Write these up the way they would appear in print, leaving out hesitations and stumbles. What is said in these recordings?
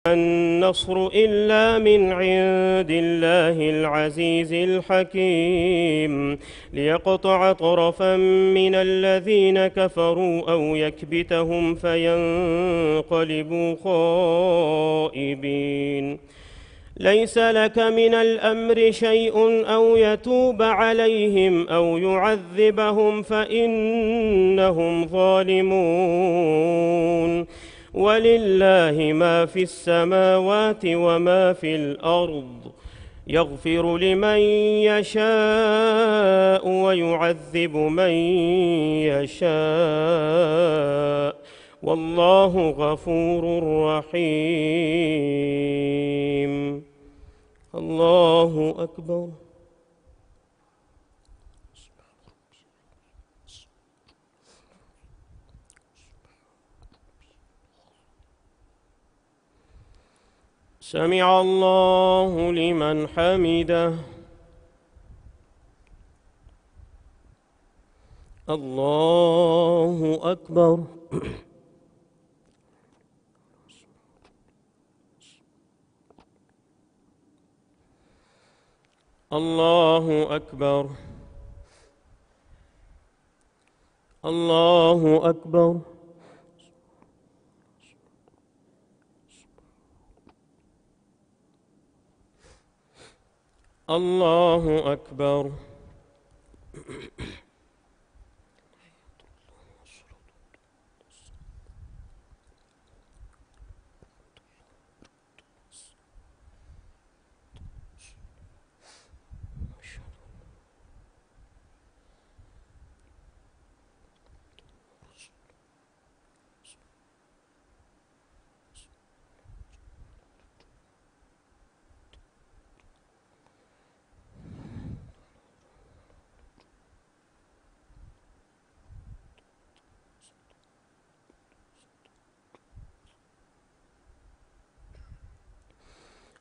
النصر إلا من عند الله العزيز الحكيم ليقطع طرفا من الذين كفروا أو يكبتهم فينقلبوا خائبين. ليس لك من الأمر شيء أو يتوب عليهم أو يعذبهم فإنهم ظالمون. ولله ما في السماوات وما في الأرض يغفر لمن يشاء ويعذب من يشاء والله غفور رحيم. الله أكبر. سمع الله لمن حمده. الله أكبر. الله أكبر. الله أكبر. الله أكبر.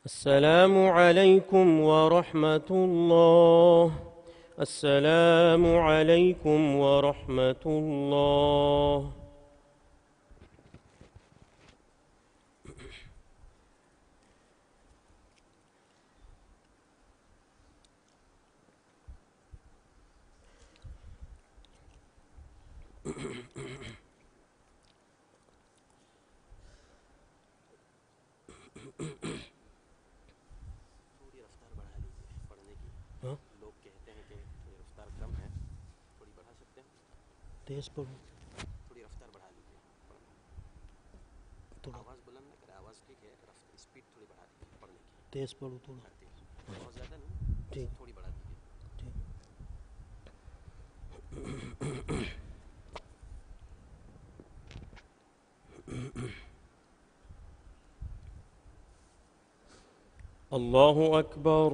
السلام عليكم ورحمة الله. السلام عليكم ورحمة الله. तेज पढ़ो, थोड़ी रफ्तार बढ़ा लीजिए। आवाज़ बुलंद ना करें, आवाज़ ठीक है, स्पीड थोड़ी बढ़ा दीजिए पढ़ने की। तेज पढ़ो थोड़ा। बहुत ज़्यादा नहीं, ठीक, थोड़ी बढ़ा दीजिए। الله أكبر.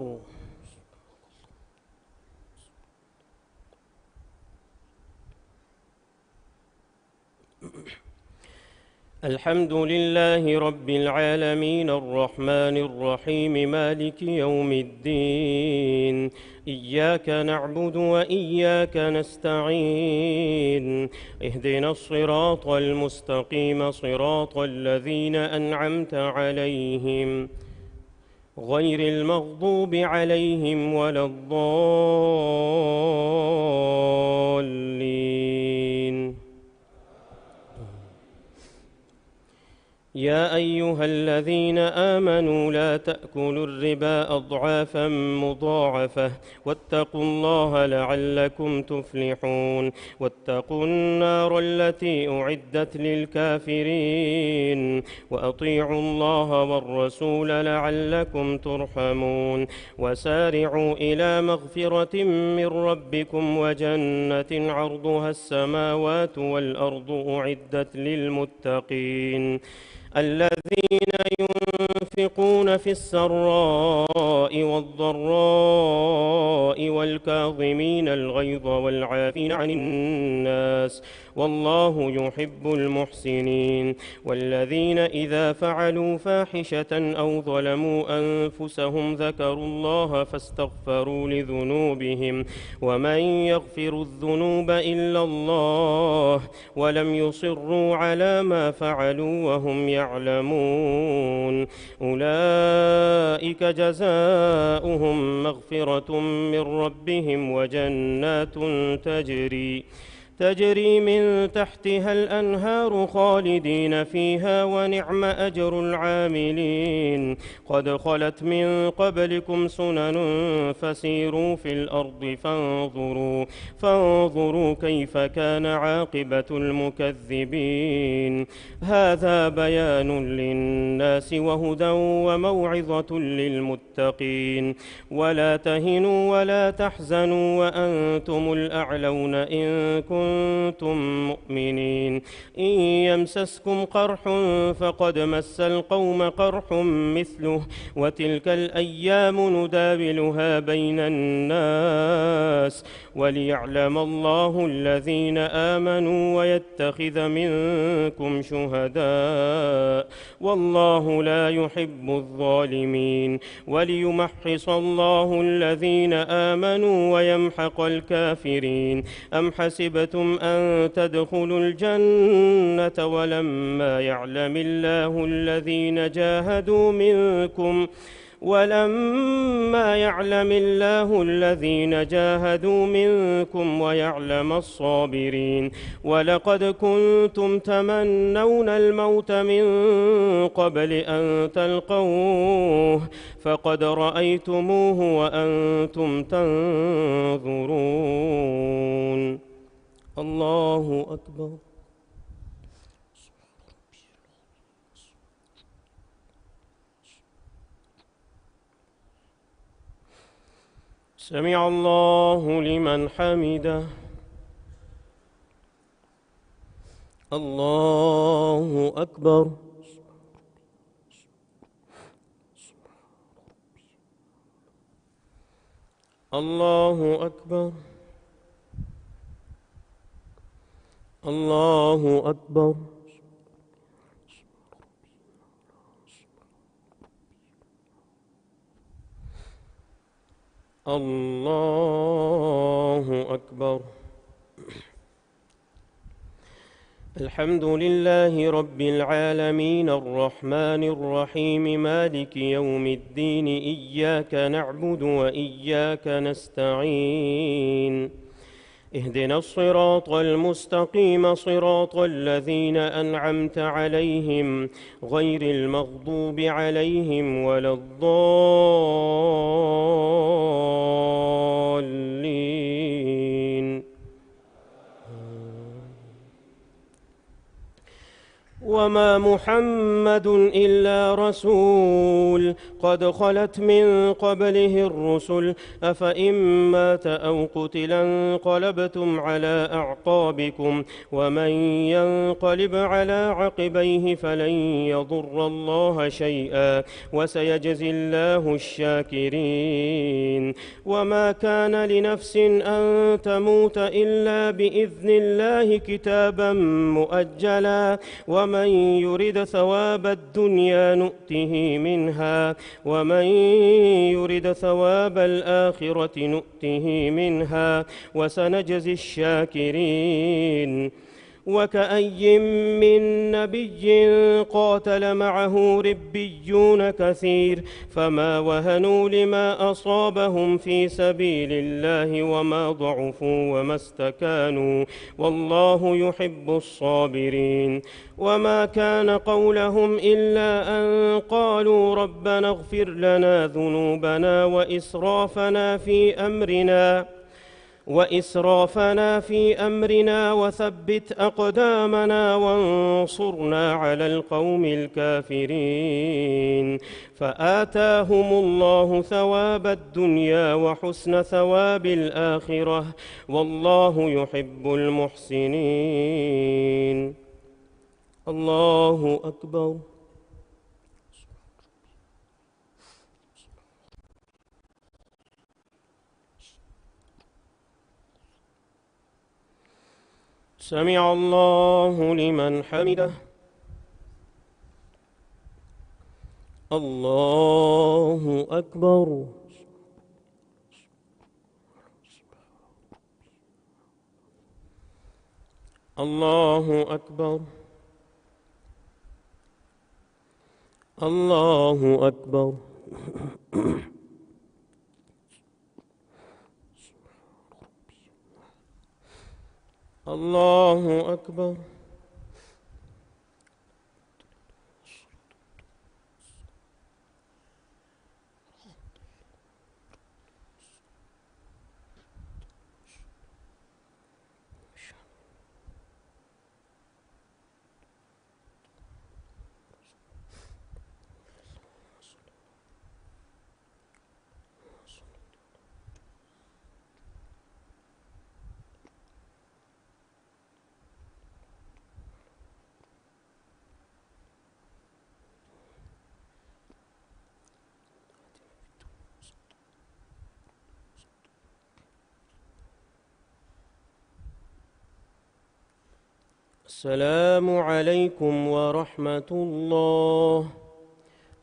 الحمد لله رب العالمين الرحمن الرحيم مالك يوم الدين. إياك نعبد وإياك نستعين. اهدنا الصراط المستقيم صراط الذين أنعمت عليهم غير المغضوب عليهم ولا الضالين. يا أيها الذين آمنوا لا تأكلوا الربا أضعافا مضاعفة واتقوا الله لعلكم تفلحون. واتقوا النار التي أعدت للكافرين وأطيعوا الله والرسول لعلكم ترحمون. وسارعوا إلى مغفرة من ربكم وجنة عرضها السماوات والأرض أعدت للمتقين الذين ينفقون ينفقون في السراء والضراء والكاظمين الغيظ والعافين عن الناس والله يحب المحسنين. والذين إذا فعلوا فاحشة أو ظلموا أنفسهم ذكروا الله فاستغفروا لذنوبهم ومن يغفر الذنوب إلا الله ولم يصروا على ما فعلوا وهم يعلمون أولئك جزاؤهم مغفرة من ربهم وجنات تجري من تحتها الأنهار خالدين فيها ونعم أجر العاملين. قد خلت من قبلكم سنن فسيروا في الأرض فانظروا كيف كان عاقبة المكذبين. هذا بيان للناس وهدى وموعظة للمتقين. ولا تهنوا ولا تحزنوا وأنتم الأعلون إن كنتم مؤمنين. إن يمسسكم قرح فقد مس القوم قرح مثله وتلك الأيام نداولها بين الناس وليعلم الله الذين آمنوا ويتخذ منكم شهداء والله لا يحب الظالمين. وليمحص الله الذين آمنوا ويمحق الكافرين. أم حسبتم أن تدخلوا الجنة ولما يعلم الله الذين جاهدوا منكم ويعلم الصابرين. ولقد كنتم تمنون الموت من قبل أن تلقوه فقد رأيتموه وأنتم تنظرون. الله أكبر. سمع الله لمن حمده. الله أكبر. الله أكبر. الله أكبر. الله أكبر. الحمد لله رب العالمين الرحمن الرحيم مالك يوم الدين إياك نعبد وإياك نستعين اهدنا الصراط المستقيم صراط الذين أنعمت عليهم غير المغضوب عليهم ولا الضالين. وما محمد إلا رسول قد خلت من قبله الرسل أفإن مات أو قتل انقلبتم على أعقابكم ومن ينقلب على عقبيه فلن يضر الله شيئا وسيجزي الله الشاكرين. وما كان لنفس أن تموت إلا بإذن الله كتابا مؤجلا ومن يرد ثواب الدنيا نؤته منها ومن يرد ثواب الآخرة نؤته منها وسنجزي الشاكرين. وكأي من نبي قاتل معه ربيون كثير فما وهنوا لما أصابهم في سبيل الله وما ضعفوا وما استكانوا والله يحب الصابرين. وما كان قولهم إلا أن قالوا ربنا اغفر لنا ذنوبنا وإسرافنا في أمرنا وثبت أقدامنا وانصرنا على القوم الكافرين. فآتاهم الله ثواب الدنيا وحسن ثواب الآخرة والله يحب المحسنين. الله أكبر. سمع الله لمن حمده. الله أكبر. الله أكبر. الله أكبر. الله أكبر. السلام عليكم ورحمة الله.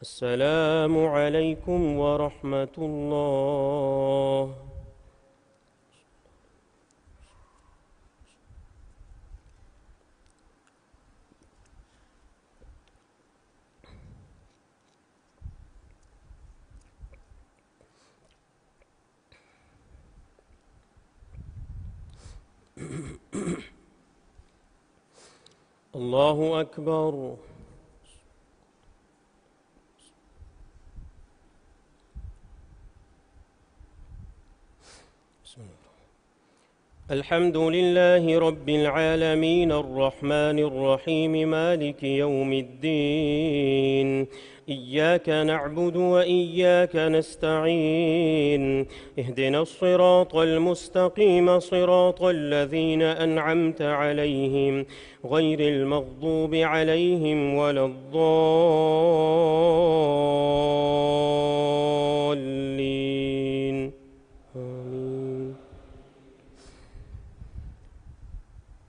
السلام عليكم ورحمة الله. الله أكبر. الحمد لله رب العالمين الرحمن الرحيم مالك يوم الدين. إياك نعبد وإياك نستعين. اهدنا الصراط المستقيم صراط الذين أنعمت عليهم غير المغضوب عليهم ولا الضالين. آمين.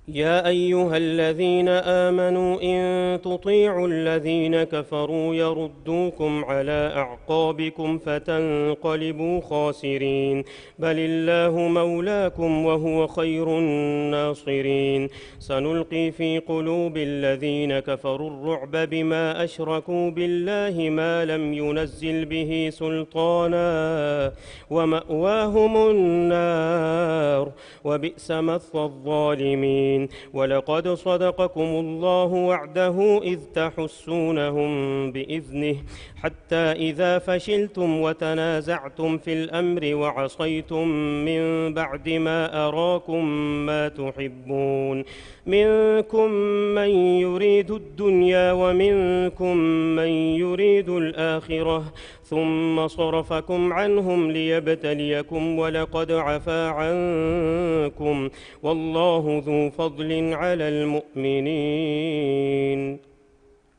يا أيها الذين آمنوا إن تطيعوا الذين كفروا يردوكم على أعقابكم فتنقلبوا خاسرين، بل الله مولاكم وهو خير الناصرين. سنلقي في قلوب الذين كفروا الرعب بما أشركوا بالله ما لم ينزل به سلطانا ومأواهم النار وبئس مثوى الظالمين. ولقد صدقكم الله وعده إذ تحسونهم بإذنه حتى إذا فشلتم وتنازعتم في الأمر وعصيتم من بعد ما أراكم ما تحبون، منكم من يريد الدنيا ومنكم من يريد الآخرة ثم صرفكم عنهم ليبتليكم ولقد عفا عنكم والله ذو فضل على المؤمنين.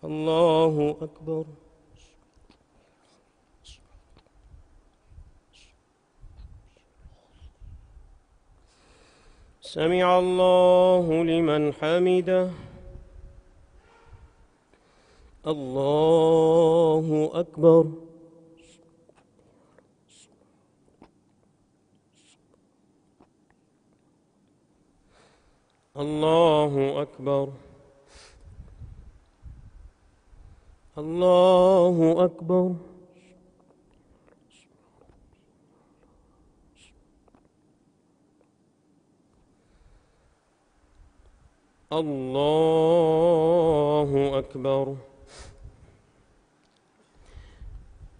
الله أكبر. سمع الله لمن حمده. الله أكبر. الله أكبر. الله أكبر. الله أكبر.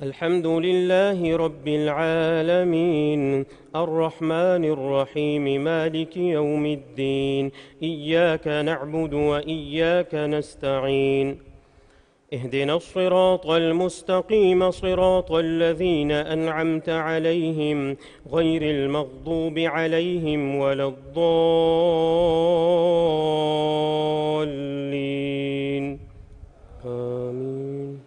الحمد لله رب العالمين الرحمن الرحيم مالك يوم الدين. إياك نعبد وإياك نستعين. اهدنا الصراط المستقيم صراط الذين أنعمت عليهم غير المغضوب عليهم ولا الضالين. آمين.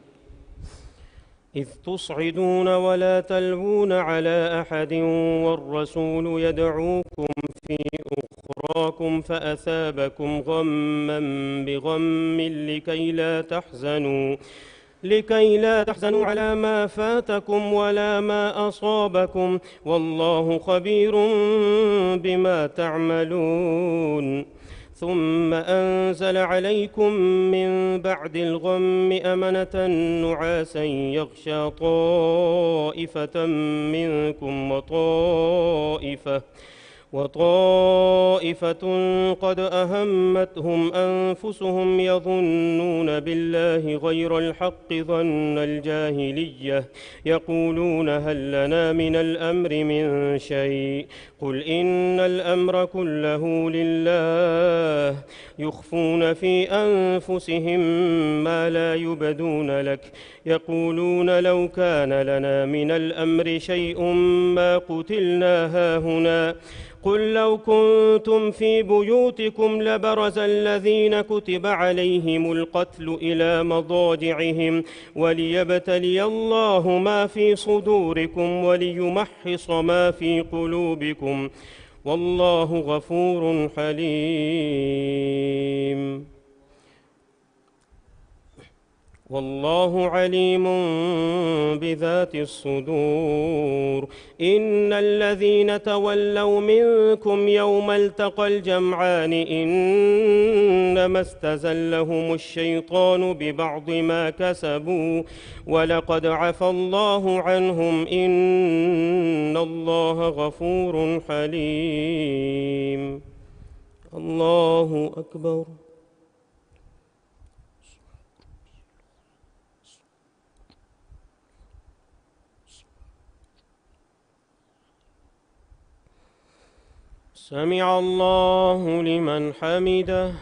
إذ تصعدون ولا تلوون على أحد والرسول يدعوكم في أخراكم أخراكم فأثابكم غما بغم لكي لا تحزنوا على ما فاتكم ولا ما أصابكم والله خبير بما تعملون ثم أنزل عليكم من بعد الغم أمنة نعاسا يغشى طائفة منكم وطائفة قد أهمتهم أنفسهم يظنون بالله غير الحق ظن الجاهلية يقولون هل لنا من الأمر من شيء قل إن الأمر كله لله يخفون في أنفسهم ما لا يبدون لك يقولون لو كان لنا من الأمر شيء ما قتلنا هاهنا قل لو كنتم في بيوتكم لبرز الذين كتب عليهم القتل إلى مضاجعهم وليبتلي الله ما في صدوركم وليمحص ما في قلوبكم والله غفور حليم والله عليم بذات الصدور إن الذين تولوا منكم يوم التقى الجمعان إنما استزلهم الشيطان ببعض ما كسبوا ولقد عفى الله عنهم إن الله غفور حليم الله أكبر سمع الله لمن حمده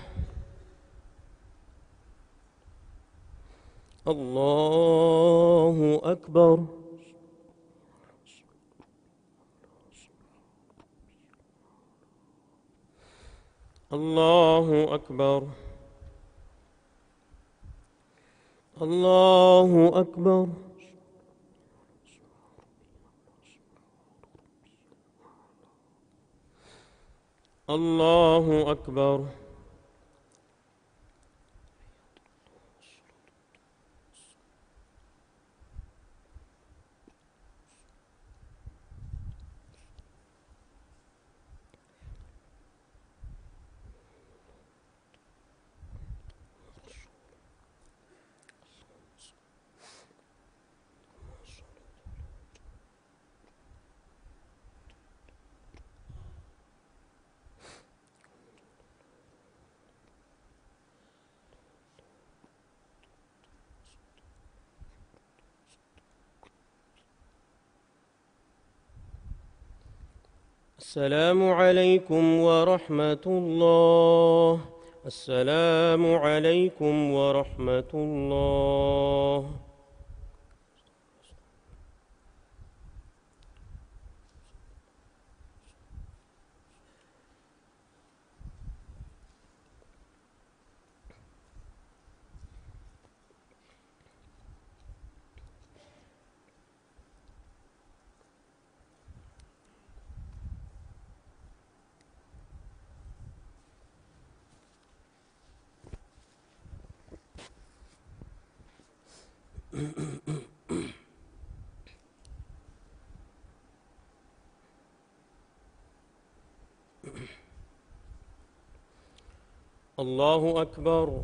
الله أكبر الله أكبر الله أكبر الله أكبر السلام عليكم ورحمة الله السلام عليكم ورحمة الله الله أكبر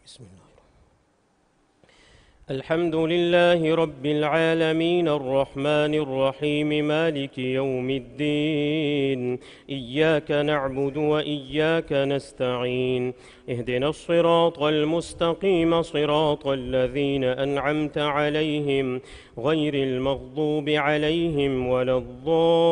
بسم الله الحمد لله رب العالمين الرحمن الرحيم مالك يوم الدين إياك نعبد وإياك نستعين اهدنا الصراط المستقيم صراط الذين أنعمت عليهم غير المغضوب عليهم ولا الضالين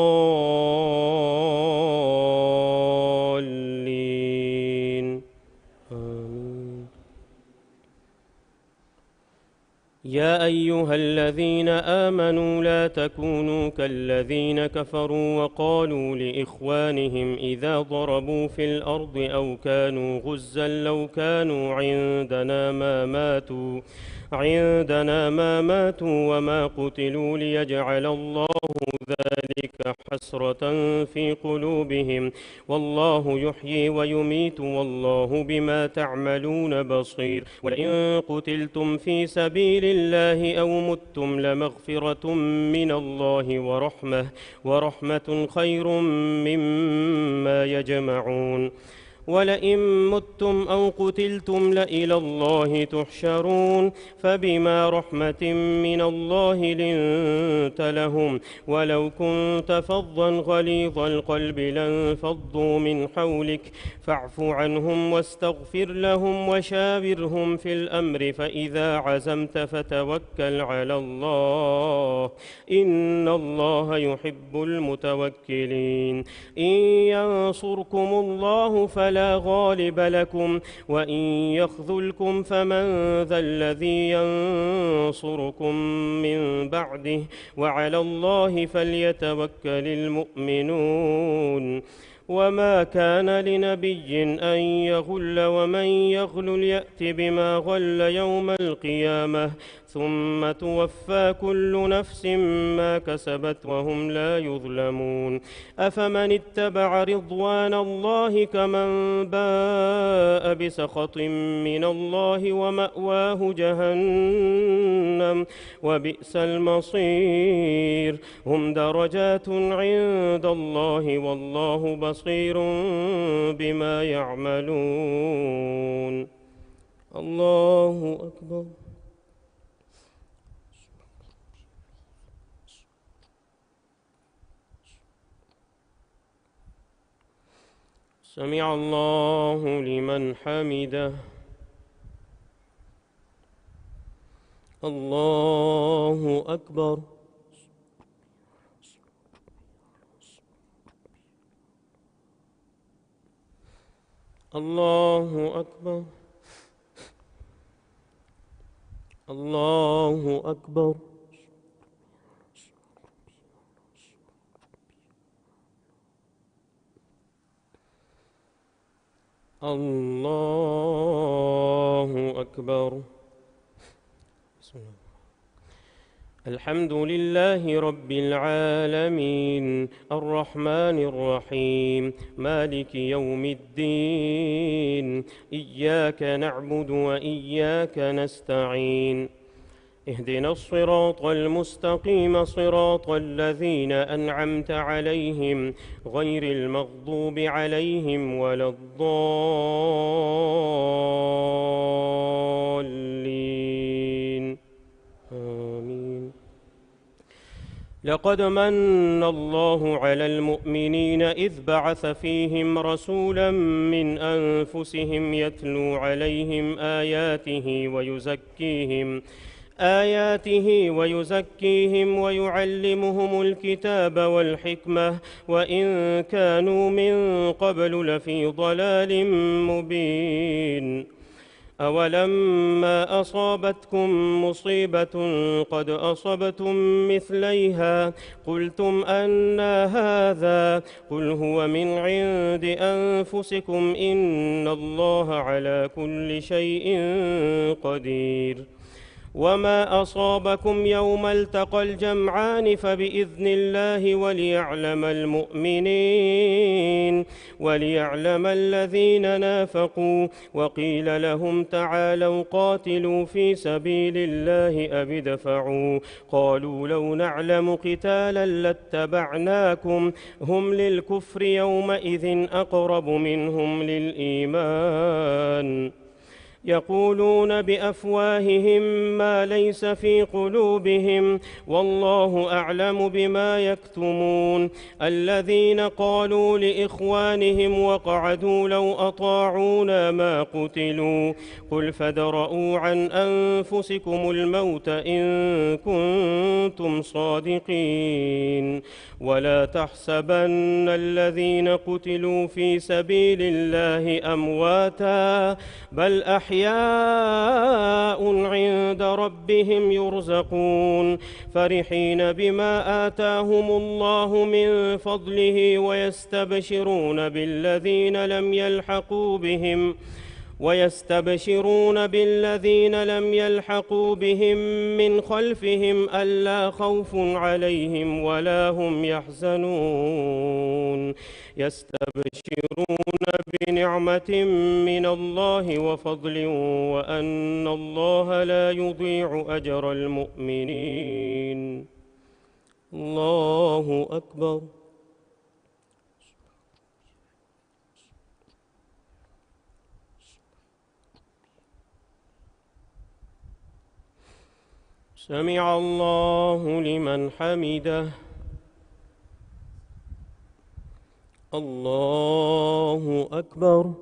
يا أيها الذين آمنوا لا تكونوا كالذين كفروا وقالوا لإخوانهم إذا ضربوا في الأرض أو كانوا غزا لو كانوا عندنا ما ماتوا وما قتلوا ليجعل الله ذلك حسرة في قلوبهم والله يحيي ويميت والله بما تعملون بصير ولئن قتلتم في سبيل الله أو متم لمغفرة من الله ورحمة خير مما يجمعون ولئن متم أو قتلتم لإلى الله تحشرون فبما رحمة من الله لنت لهم ولو كنت فظا غليظ القلب لانفضوا من حولك فاعف عنهم واستغفر لهم وشاورهم في الأمر فإذا عزمت فتوكل على الله إن الله يحب المتوكلين إن ينصركم الله فلا غالب لكم وإن يخذلكم فمن ذا الذي ينصركم من بعده وعلى الله فليتوكل المؤمنون وما كان لنبي أن يغل ومن يغل يأت بما غل يوم القيامة ثم توفى كل نفس ما كسبت وهم لا يظلمون أفمن اتبع رضوان الله كمن باء بسخط من الله ومأواه جهنم وبئس المصير هم درجات عند الله والله بصير بما يعملون الله أكبر سمع الله لمن حمده الله أكبر الله أكبر الله أكبر الله أكبر بسم الله. الحمد لله رب العالمين الرحمن الرحيم مالك يوم الدين إياك نعبد وإياك نستعين اهدنا الصراط المستقيم صراط الذين أنعمت عليهم غير المغضوب عليهم ولا الضالين آمين. لقد من الله على المؤمنين إذ بعث فيهم رسولا من أنفسهم يتلو عليهم آياته ويزكيهم ويعلمهم الكتاب والحكمة وإن كانوا من قبل لفي ضلال مبين أولما أصابتكم مصيبة قد أصبتم مثليها قلتم أنى هذا قل هو من عند أنفسكم إن الله على كل شيء قدير وما أصابكم يوم التقى الجمعان فبإذن الله وليعلم الذين نافقوا وقيل لهم تعالوا قاتلوا في سبيل الله أو ادفعوا قالوا لو نعلم قتالا لاتبعناكم هم للكفر يومئذ أقرب منهم للإيمان يقولون بأفواههم ما ليس في قلوبهم والله أعلم بما يكتمون الذين قالوا لإخوانهم وقعدوا لو أطاعونا ما قتلوا قل فادرءوا عن أنفسكم الموت إن كنتم صادقين ولا تحسبن الذين قتلوا في سبيل الله أمواتا بل أحياء عند ربهم يرزقون فرحين بما آتاهم الله من فضله ويستبشرون بالذين لم يلحقوا بهم من خلفهم ألا خوف عليهم ولا هم يحزنون يستبشرون بنعمة من الله وفضل وأن الله لا يضيع أجر المؤمنين. الله أكبر. سمع الله لمن حمده. الله أكبر.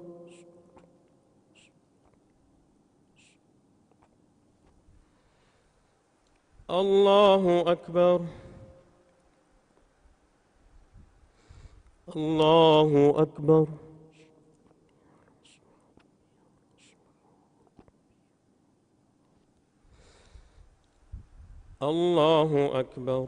الله أكبر. الله أكبر. الله أكبر.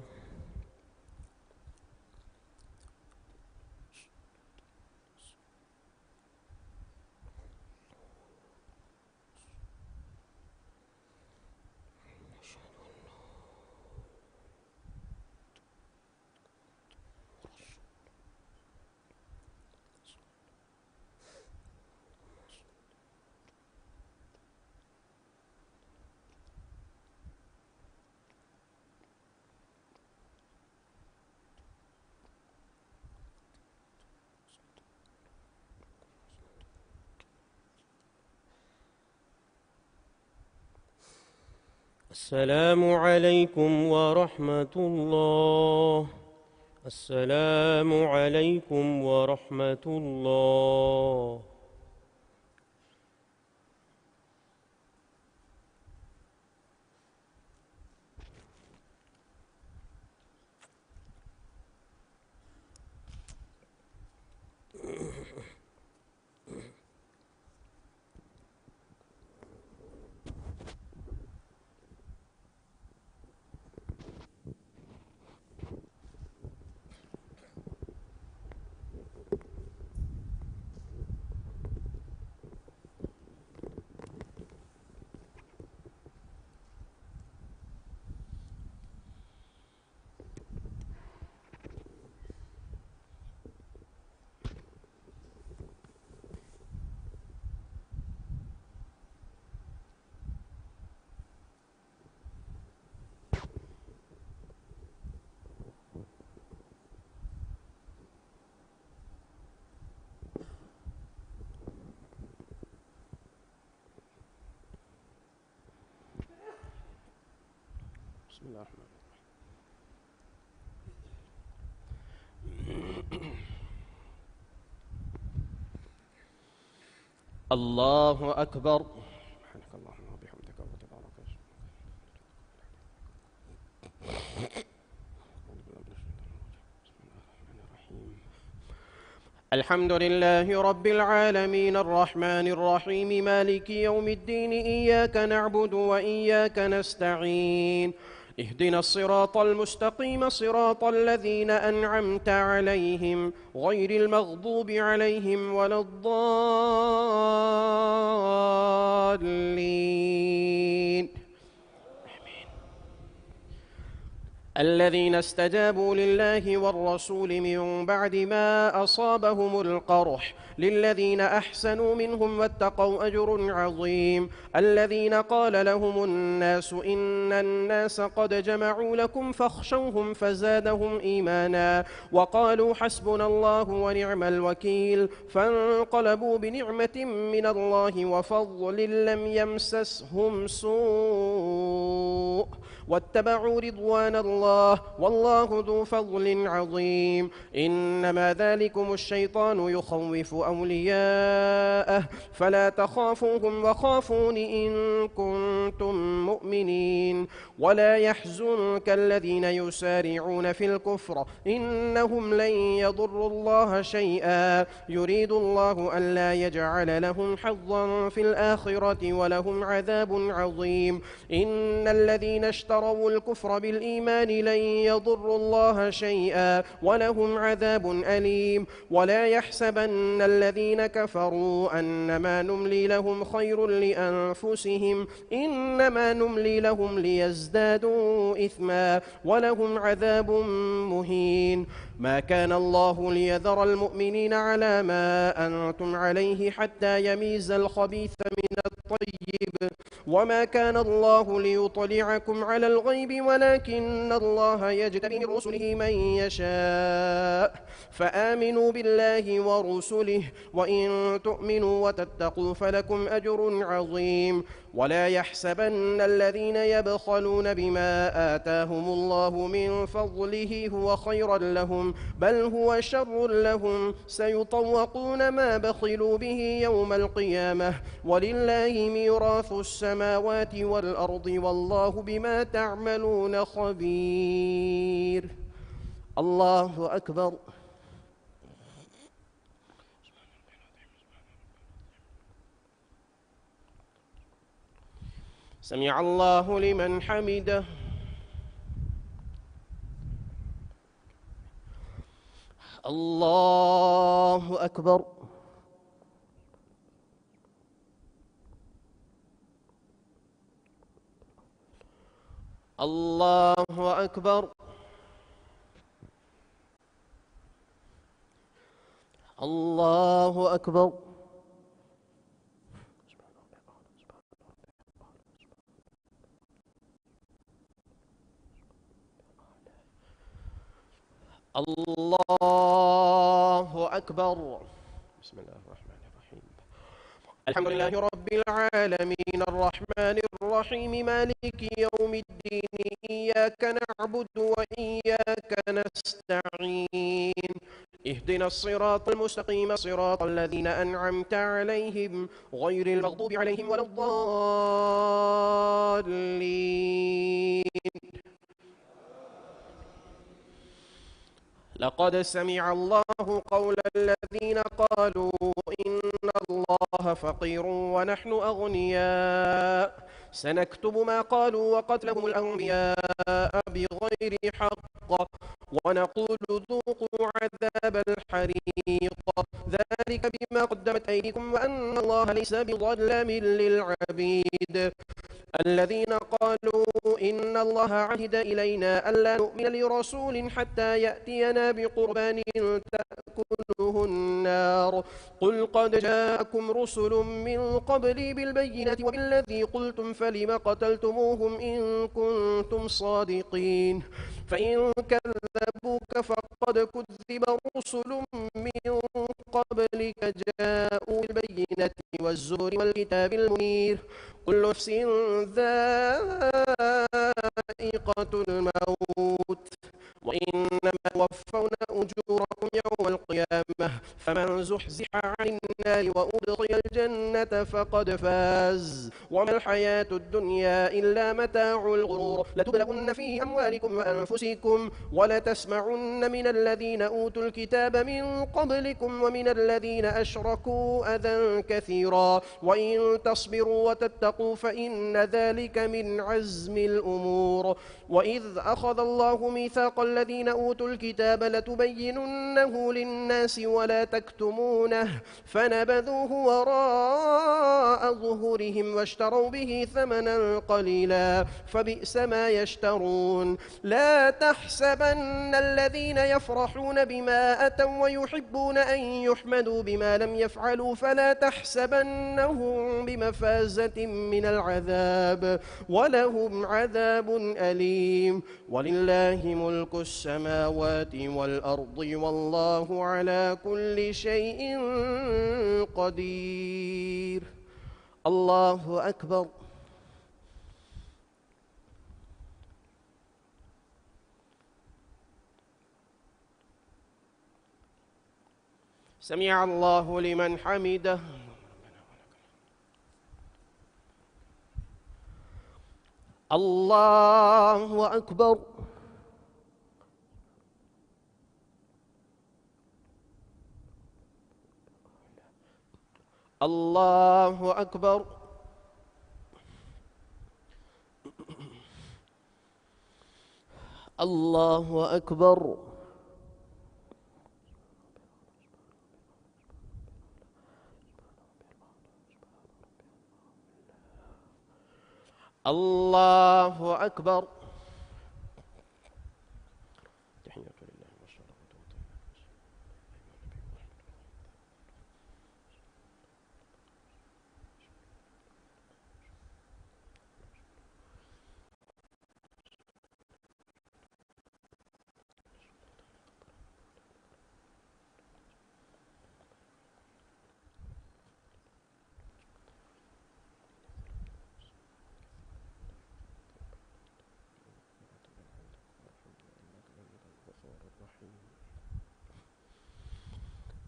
السلام عليكم ورحمة الله. السلام عليكم ورحمة الله. بسم الله الرحمن الرحيم. الله أكبر. سبحانك اللهم وبحمدك وتبارك اسمك. الحمد لله رب العالمين الرحمن الرحيم مالك يوم الدين إياك نعبد وإياك نستعين اهدنا الصراط المستقيم صراط الذين أنعمت عليهم غير المغضوب عليهم ولا الضالين الذين استجابوا لله والرسول من بعد ما أصابهم القرح للذين أحسنوا منهم واتقوا أجر عظيم الذين قال لهم الناس إن الناس قد جمعوا لكم فاخشوهم فزادهم إيمانا وقالوا حسبنا الله ونعم الوكيل فانقلبوا بنعمة من الله وفضل لم يمسسهم سوء واتبعوا رضوان الله الله والله ذو فضل عظيم. إنما ذلكم الشيطان يخوف أولياءه فلا تخافوهم وخافون إن كنتم مؤمنين. ولا يحزنك الذين يسارعون في الكفر إنهم لن يضروا الله شيئا يريد الله ألا يجعل لهم حظا في الآخرة ولهم عذاب عظيم. إن الذين اشتروا الكفر بالإيمان لن يضروا الله شيئا ولهم عذاب أليم. ولا يحسبن الذين كفروا أنما نملي لهم خير لأنفسهم إنما نملي لهم ليزدادوا إثما ولهم عذاب مهين. ما كان الله ليذر المؤمنين على ما أنتم عليه حتى يميز الخبيث من الطيب وما كان الله ليطلعكم على الغيب ولكن الله يجتبي من رسله من يشاء. فآمنوا بالله ورسله وإن تؤمنوا وتتقوا فلكم أجر عظيم. ولا يحسبن الذين يبخلون بما آتاهم الله من فضله هو خيرا لهم بل هو شر لهم سيطوقون ما بخلوا به يوم القيامة ولله ميراث السماوات والأرض والله بما تعملون خبير. الله أكبر. سمع الله لمن حمده. الله أكبر. الله أكبر. الله أكبر. الله أكبر. بسم الله الرحمن الرحيم. الحمد لله رب العالمين الرحمن الرحيم مالك يوم الدين إياك نعبد وإياك نستعين اهدنا الصراط المستقيم صراط الذين أنعمت عليهم غير المغضوب عليهم ولا الضالين. لقد سمع الله قول الذين قالوا إن الله فقير ونحن أغنياء سنكتب ما قالوا وقتلهم الأنبياء بغير حق ونقول ذوقوا عذاب الحريق ذلك بما قدمت أيديكم وأن الله ليس بظلام للعبيد. الذين قالوا إن الله عهد إلينا ألا نؤمن لرسول حتى يأتينا بقربان تأكله النار قل قد جاءكم رسل من قبلي بالبينة وبالذي قلتم فلم قتلتموهم إن كنتم صادقين فإن كذبوك فقد كذب رسل من قبلك جاءوا بالبينة والزبر والكتاب المنير كل نفس ذائقة الموت وإنما توفون أجوركم يوم القيامة فمن زحزح عن النار وأدخل الجنة فقد فاز وما الحياة الدنيا إلا متاع الغرور. لتبلغن في أموالكم وأنفسكم ولتسمعن من الذين أوتوا الكتاب من قبلكم ومن الذين أشركوا أذى كثيرا وإن تصبروا وتتقوا فإن ذلك من عزم الأمور. وإذ أخذ الله ميثاق الذين أوتوا الكتاب لتبيننه للناس ولا تكتمونه فنبذوه وراء ظهورهم واشتروا به ثمنا قليلا فبئس ما يشترون. لا تحسبن الذين يفرحون بما أتوا ويحبون أن يحمدوا بما لم يفعلوا فلا تحسبنهم بمفازة من العذاب ولهم عذاب أليم. ولله ملك السماوات والأرض والله على كل شيء قدير. الله أكبر. سمع الله لمن حمده. الله أكبر. الله أكبر. الله أكبر. الله أكبر.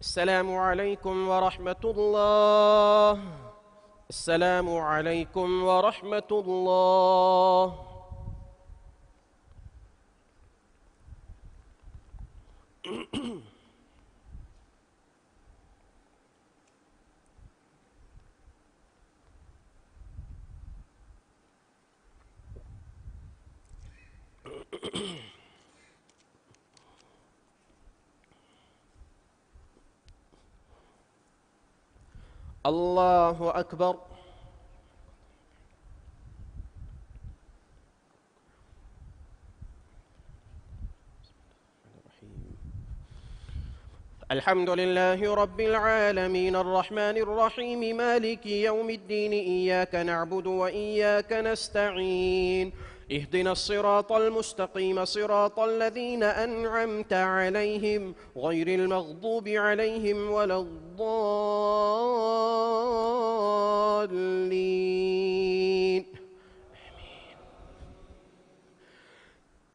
السلام عليكم ورحمة الله. السلام عليكم ورحمة الله. الله أكبر. الحمد لله رب العالمين الرحمن الرحيم مالك يوم الدين إياك نعبد وإياك نستعين اهدنا الصراط المستقيم صراط الذين أنعمت عليهم غير المغضوب عليهم ولا الضالين.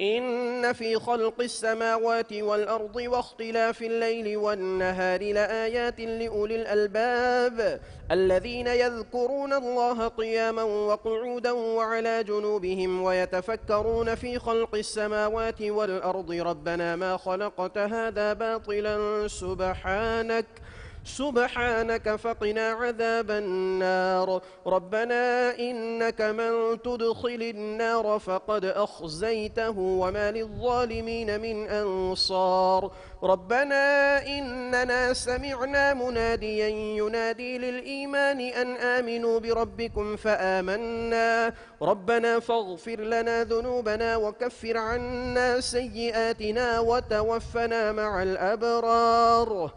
إن في خلق السماوات والأرض واختلاف الليل والنهار لآيات لأولي الألباب الذين يذكرون الله قياما وقعودا وعلى جنوبهم ويتفكرون في خلق السماوات والأرض ربنا ما خلقت هذا باطلا سبحانك فقنا عذاب النار. ربنا إنك من تدخل النار فقد أخزيته وما للظالمين من أنصار. ربنا إننا سمعنا مناديا ينادي للإيمان أن آمنوا بربكم فآمنا ربنا فاغفر لنا ذنوبنا وكفر عنا سيئاتنا وتوفنا مع الأبرار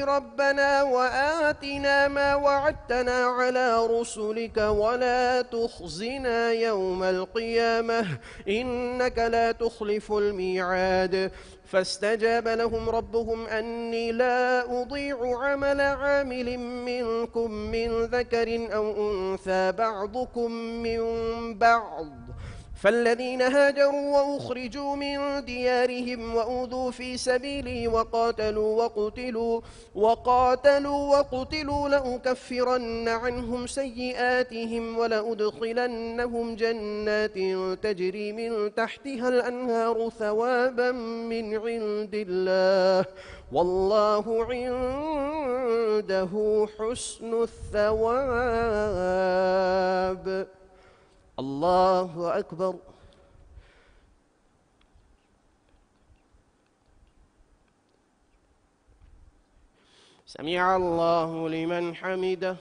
ربنا وآتنا ما وعدتنا على رسلك ولا تخزنا يوم القيامة إنك لا تخلف الميعاد. فاستجاب لهم ربهم أني لا أضيع عمل عامل منكم من ذكر أو أنثى بعضكم من بعض فالذين هاجروا وأخرجوا من ديارهم وأوذوا في سبيلي وقاتلوا وقتلوا لأكفرن عنهم سيئاتهم ولأدخلنهم جنات تجري من تحتها الأنهار ثوابا من عند الله والله عنده حسن الثواب. الله أكبر. سمع الله لمن حمده.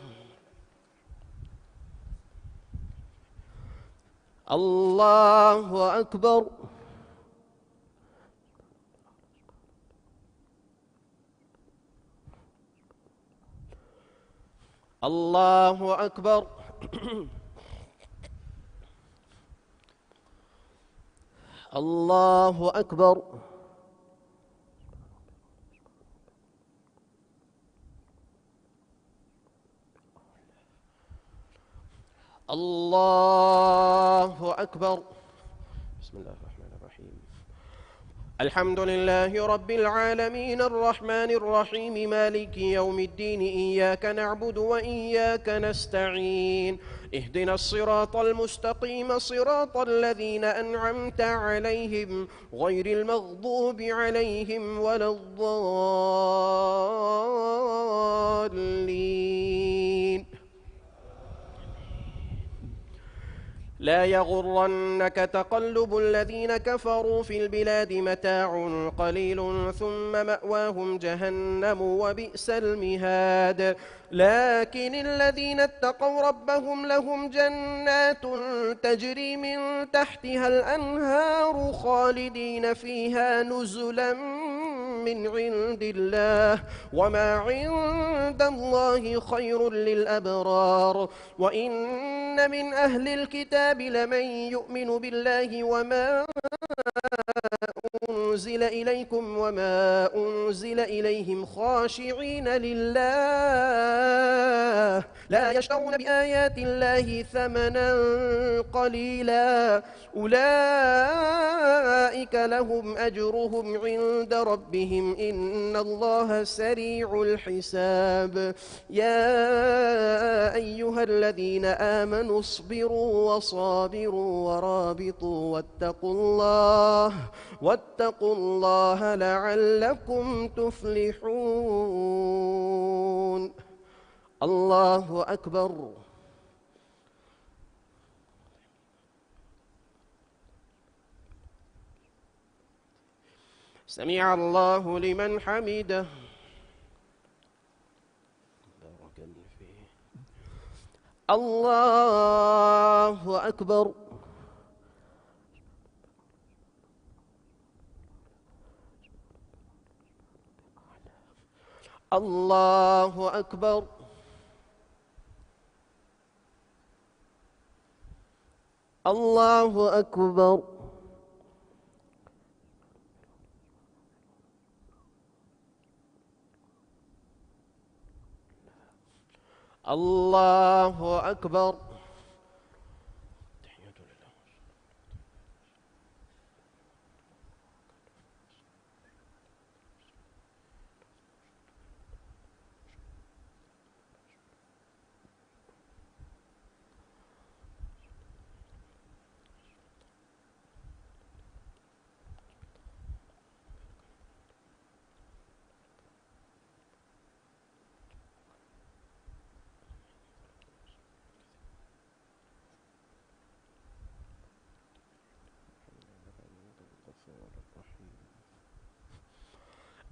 الله أكبر. الله أكبر. الله أكبر. الله أكبر. بسم الله الرحمن الرحيم. الحمد لله رب العالمين الرحمن الرحيم مالك يوم الدين إياك نعبد وإياك نستعين اهدنا الصراط المستقيم صراط الذين أنعمت عليهم غير المغضوب عليهم ولا الضالين. لا يغرنك تقلب الذين كفروا في البلاد متاع قليل ثم مأواهم جهنم وبئس المهاد. لكن الذين اتقوا ربهم لهم جنات تجري من تحتها الأنهار خالدين فيها نزلا من عند الله وما عند الله خير للأبرار. وإن من أهل الكتاب لمن يؤمن بالله وما أنزل إليكم وما أنزل إليهم خاشعين لله لا يشترون بآيات الله ثمنا قليلا أولئك لهم أجرهم عند ربهم إن الله سريع الحساب. يا أيها الذين آمنوا اصبروا وصابروا ورابطوا واتقوا الله لعلكم تفلحون. الله أكبر. سمع الله لمن حمده. الله أكبر. الله أكبر. الله أكبر. الله أكبر.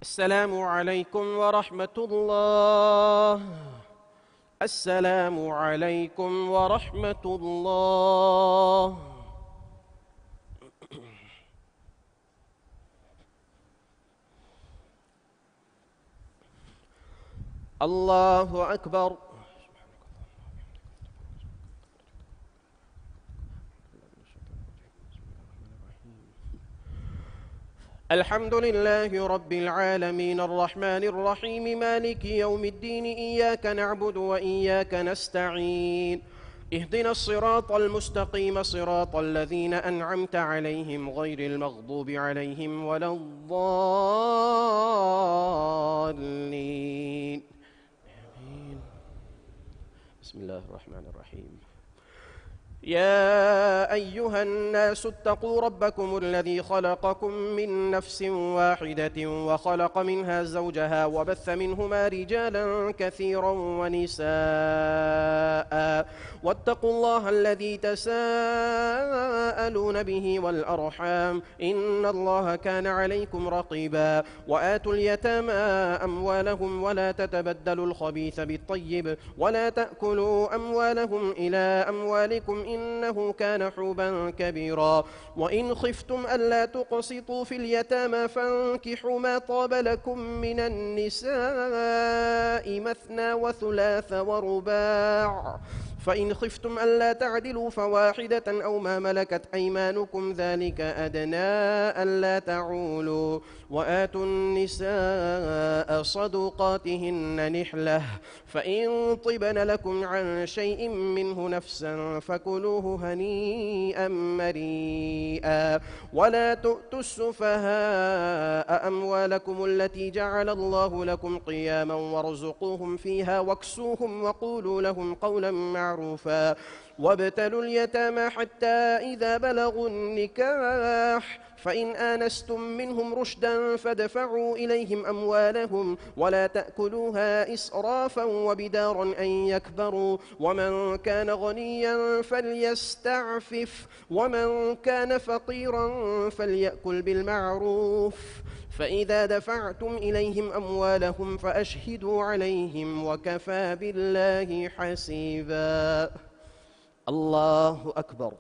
السلام عليكم ورحمة الله. السلام عليكم ورحمة الله. الله أكبر. الحمد لله رب العالمين الرحمن الرحيم مالك يوم الدين إياك نعبد وإياك نستعين اهدنا الصراط المستقيم صراط الذين أنعمت عليهم غير المغضوب عليهم ولا الضالين. آمين. بسم الله الرحمن الرحيم. يا أيها الناس اتقوا ربكم الذي خلقكم من نفس واحدة وخلق منها زوجها وبث منهما رجالا كثيرا ونساء واتقوا الله الذي تساءلون به والأرحام إن الله كان عليكم رقيبا. وآتوا اليتامى أموالهم ولا تتبدلوا الخبيث بالطيب ولا تأكلوا أموالهم إلى أموالكم إنه كان حوبا كبيرا. وإن خفتم ألا تقسطوا في اليتامى فانكحوا ما طاب لكم من النساء مثنى وثلاث ورباع فإن خفتم ألا تعدلوا فواحدة أو ما ملكت أيمانكم ذلك أدنى ألا تعولوا وآتوا النساء صدقاتهن نحلة فإن طبن لكم عن شيء منه نفسا فكلوه هنيئا مريئا ولا تؤتوا السفهاء أموالكم التي جعل الله لكم قياما وارزقوهم فيها واكسوهم وقولوا لهم قولا معروفا وابتلوا اليتامى حتى إذا بلغوا النكاح فإن آنستم منهم رشدا فادفعوا إليهم أموالهم ولا تأكلوها إسرافا وبدارا أن يكبروا ومن كان غنيا فليستعفف ومن كان فقيرا فليأكل بالمعروف فإذا دفعتم إليهم أموالهم فأشهدوا عليهم وكفى بالله حسيبا. الله أكبر.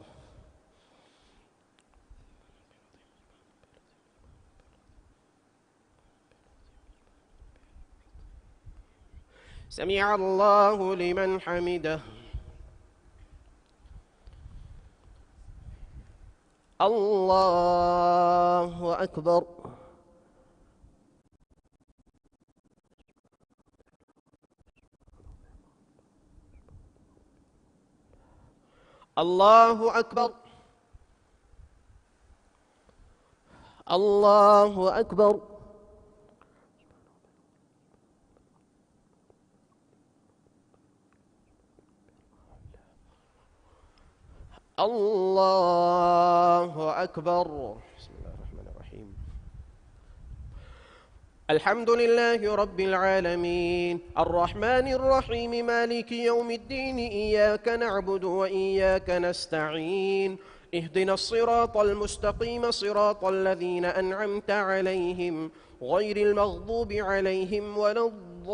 سمع الله لمن حمده. الله أكبر. الله أكبر. الله أكبر. الله أكبر. بسم الله الرحمن الرحيم. الحمد لله رب العالمين الرحمن الرحيم مالك يوم الدين إياك نعبد وإياك نستعين اهدنا الصراط المستقيم صراط الذين أنعمت عليهم غير المغضوب عليهم ولا الضالين.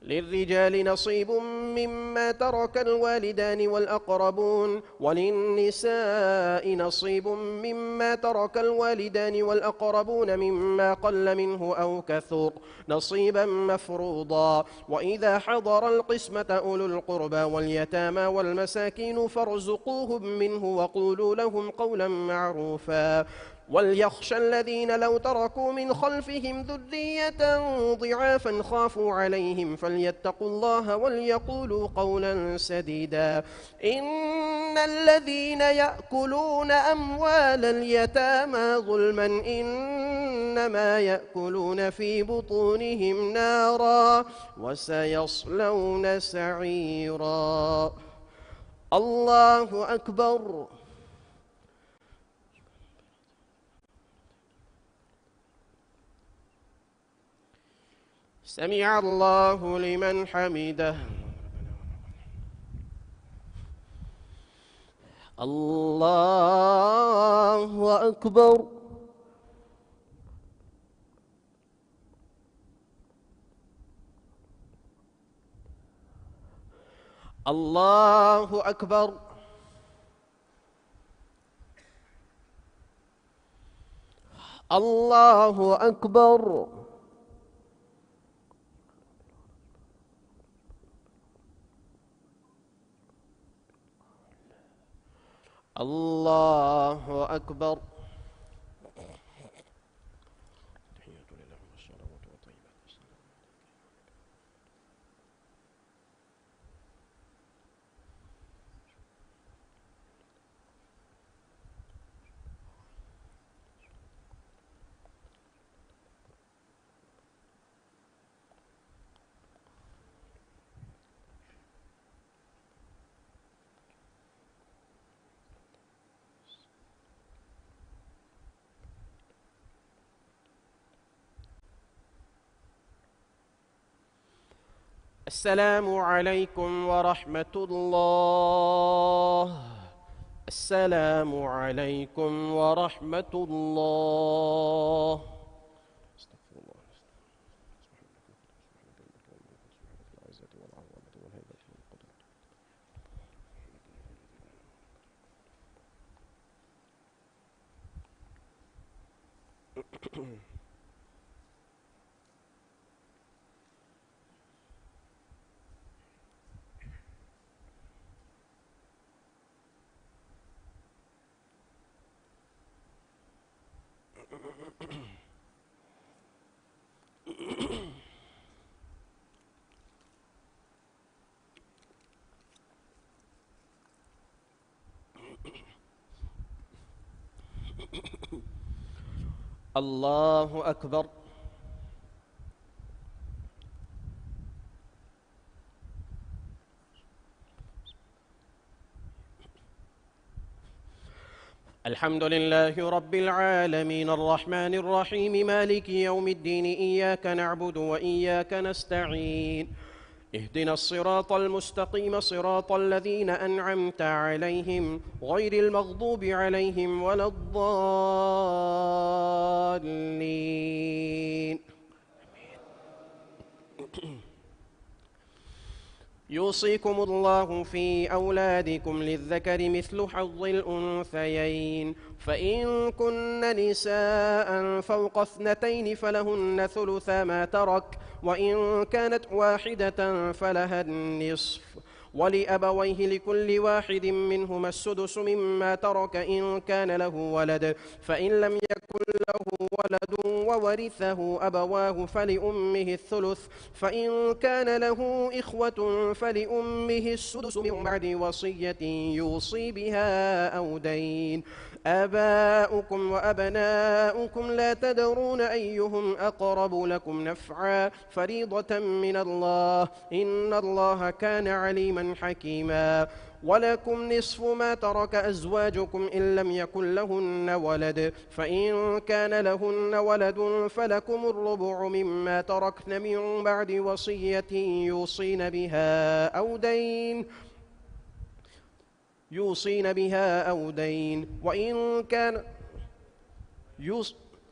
للرجال نصيب مما ترك الوالدان والأقربون وللنساء نصيب مما ترك الوالدان والأقربون مما قل منه أو كثر نصيبا مفروضا وإذا حضر القسمة أولو القربى واليتامى والمساكين فارزقوهم منه وقولوا لهم قولا معروفا وليخشى الذين لو تركوا من خلفهم ذرية ضعافا خافوا عليهم فليتقوا الله وليقولوا قولا سديدا إن الذين يأكلون أموال اليتامى ظلما إنما يأكلون في بطونهم نارا وسيصلون سعيرا. الله أكبر. سمع الله لمن حمده. الله أكبر. الله أكبر. الله أكبر. الله أكبر. السلام عليكم ورحمة الله. السلام عليكم ورحمة الله. الله أكبر. الحمد لله رب العالمين الرحمن الرحيم مالك يوم الدين إياك نعبد وإياك نستعين اهدنا الصراط المستقيم صراط الذين أنعمت عليهم غير المغضوب عليهم ولا الضالين. يوصيكم الله في أولادكم للذكر مثل حظ الأنثيين فإن كن نساء فوق 2 فلهن ثلث ما ترك وإن كانت واحدة فلها النصف ولأبويه لكل واحد منهما السدس مما ترك إن كان له ولد فإن لم يكن له ولد وورثه أبواه فلأمه الثلث فإن كان له إخوة فلأمه السدس من بعد وصية يوصي بها أو دين. آباؤكم وأبناؤكم لا تدرون أيهم أقرب لكم نفعا فريضة من الله إن الله كان عليما حكيما. ولكم نصف ما ترك أزواجكم إن لم يكن لهن ولد فإن كان لهن ولد فلكم الربع مما تركن من بعد وصية يوصين بها أو دين وإن كان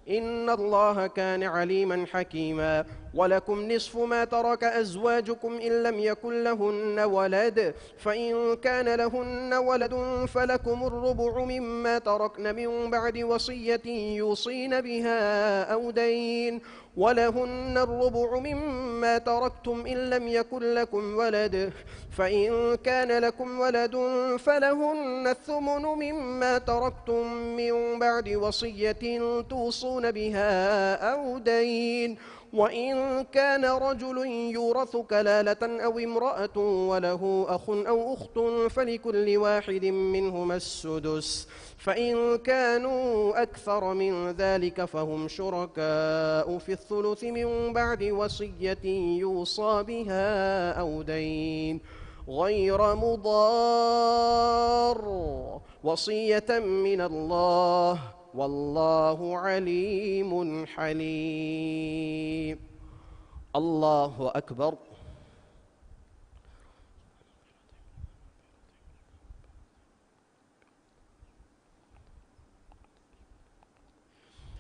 إن الله كان عليما حكيما. ولكم نصف ما ترك أزواجكم إن لم يكن لهن ولد فإن كان لهن ولد فلكم الربع مما تركن من بعد وصية يوصين بها أو دين ولهن الربع مما تركتم إن لم يكن لكم ولد فإن كان لكم ولد فلهن الثمن مما تركتم من بعد وصية توصون بها أو دين وإن كان رجل يورث كلالة أو امرأة وله أخ أو أخت فلكل واحد منهما السدس فإن كانوا أكثر من ذلك فهم شركاء في الثلث من بعد وصية يوصى بها أو دين غير مضار وصية من الله والله عليم حليم. الله أكبر.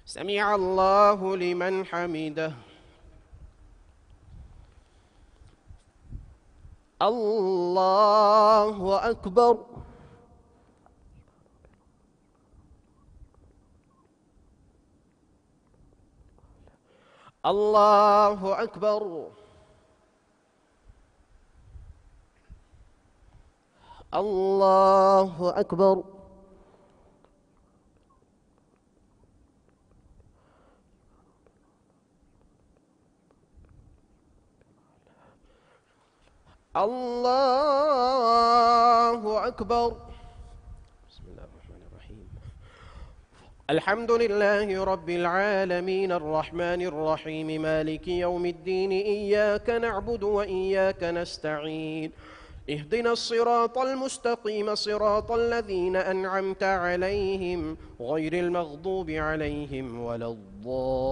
سمع الله لمن حمده. الله أكبر. الله أكبر. الله أكبر. الله أكبر. بسم الله الرحمن الرحيم. الحمد لله رب العالمين الرحمن الرحيم مالك يوم الدين إياك نعبد وإياك نستعين اهدنا الصراط المستقيم صراط الذين أنعمت عليهم غير المغضوب عليهم ولا الضالين.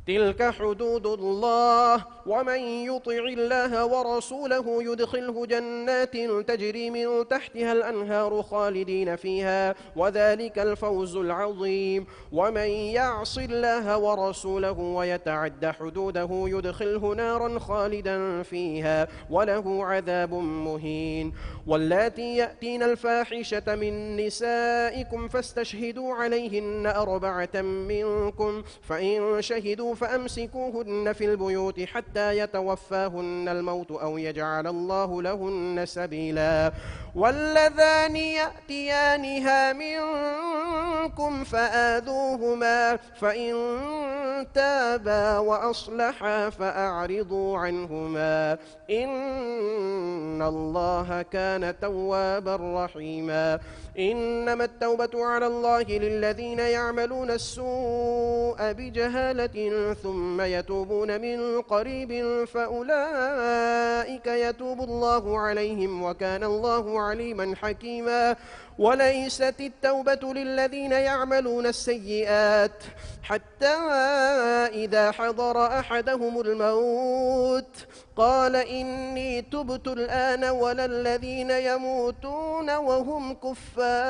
تلك حدود الله ومن يطع الله ورسوله يدخله جنات تجري من تحتها الأنهار خالدين فيها وذلك الفوز العظيم. ومن يعص الله ورسوله ويتعد حدوده يدخله نارا خالدا فيها وله عذاب مهين. واللاتي يأتين الفاحشة من نسائكم فاستشهدوا عليهن 4 منكم فإن شهدوا فأمسكوهن في البيوت حتى يتوفاهن الموت أو يجعل الله لهن سبيلا. واللذان يأتيانها منكم فآذوهما فإن تابا وأصلحا فأعرضوا عنهما إن الله كان توابا رحيما. إنما التوبة على الله للذين يعملون السوء بجهالة ثم يتوبون من قريب فأولئك يتوب الله عليهم وكان الله عليما حكيما. وليست التوبة للذين يعملون السيئات حتى إذا حضر أحدهم الموت قال إني تبت الآن ولا الذين يموتون وهم كفار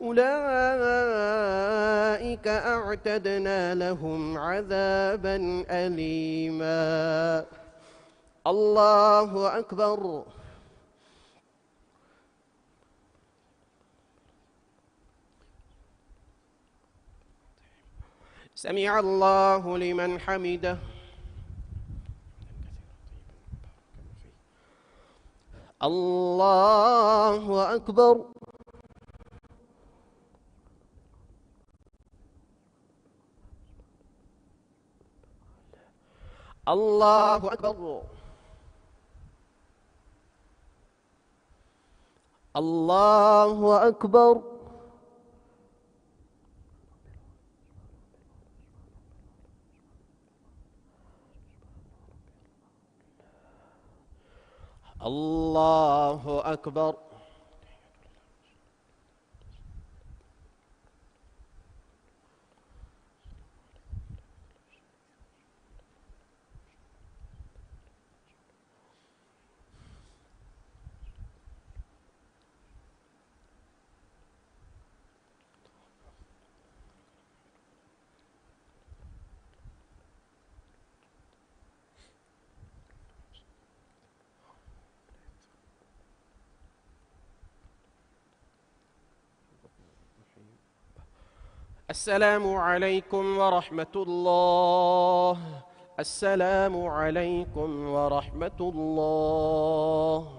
أولئك أعتدنا لهم عذابا أليما. الله أكبر. سمع الله لمن حمده. الله أكبر. الله أكبر. الله أكبر. الله أكبر. السلام عليكم ورحمة الله. السلام عليكم ورحمة الله.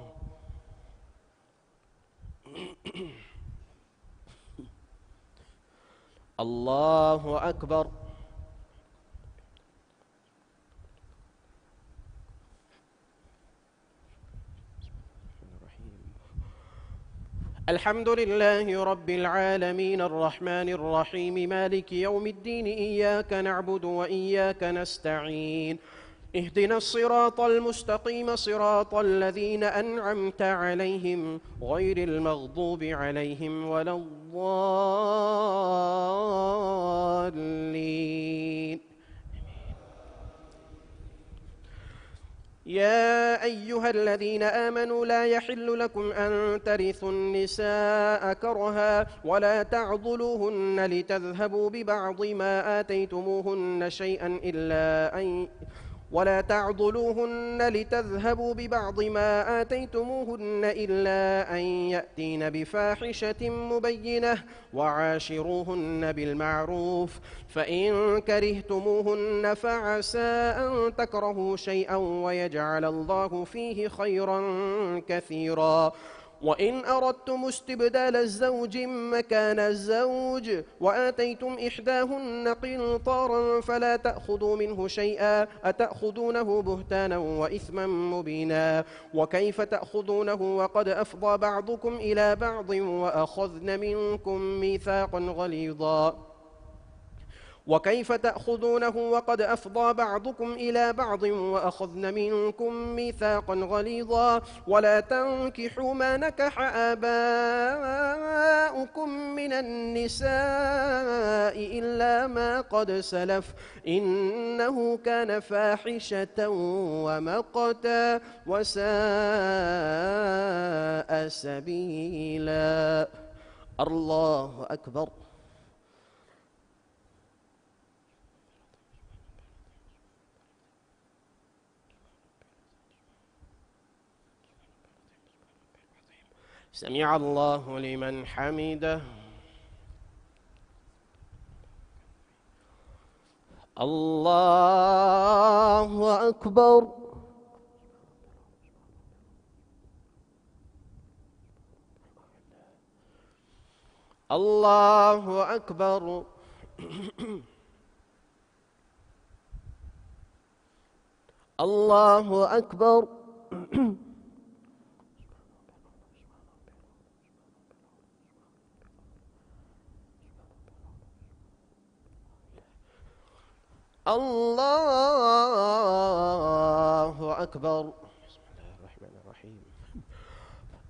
الله أكبر. الحمد لله رب العالمين الرحمن الرحيم مالك يوم الدين إياك نعبد وإياك نستعين اهدنا الصراط المستقيم صراط الذين أنعمت عليهم غير المغضوب عليهم ولا الضالين. يا أيها الذين آمنوا لا يحل لكم أن ترثوا النساء كرها ولا تعضلوهن لتذهبوا ببعض ما آتيتموهن شيئا إلا أن يأتين بفاحشة مبينة وعاشروهن بالمعروف فإن كرهتموهن فعسى أن تكرهوا شيئا ويجعل الله فيه خيرا كثيرا. وإن أردتم استبدال الزوج مكان الزوج وآتيتم إحداهن قنطارا فلا تأخذوا منه شيئا أتأخذونه بهتانا وإثما مبينا. وكيف تأخذونه وقد أفضى بعضكم إلى بعض وأخذن منكم ميثاقا غليظا ولا تنكحوا ما نكح آباؤكم من النساء إلا ما قد سلف إنه كان فاحشة ومقتا وساء سبيلا. الله أكبر. سمع الله لمن حمده. الله أكبر. الله أكبر. الله أكبر. الله أكبر. بسم الله الرحمن الرحيم.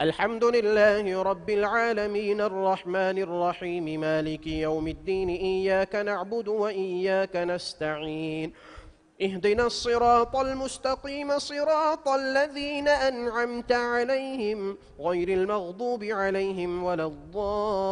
الحمد لله رب العالمين الرحمن الرحيم مالك يوم الدين إياك نعبد وإياك نستعين اهدنا الصراط المستقيم صراط الذين أنعمت عليهم غير المغضوب عليهم ولا الضالين.